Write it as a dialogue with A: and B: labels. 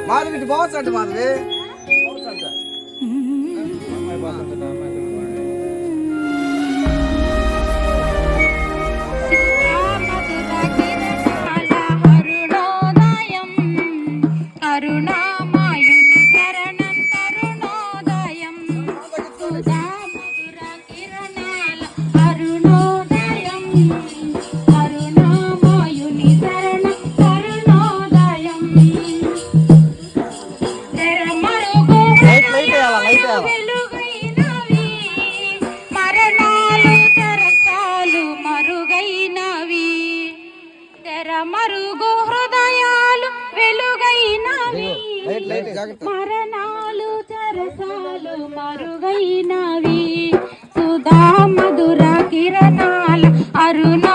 A: మాధవి ఇటు బావచ్చు అంట మాధవి
B: అరుణామాయుని చరణం తరుణోదయం సుధా మధుర కిరణాల అరుణోదయం అరుణామాయుని చరణం తరుణోదయం తెరమరుగు వెలుగైనవి మరణాలు తరకాలు మరుగైనవి తెరమరుగు హృదయాలు వెలుగైనవి మరణాలు చరసాలు మరుగైనవి సుధా మధుర కిరణాల అరుణా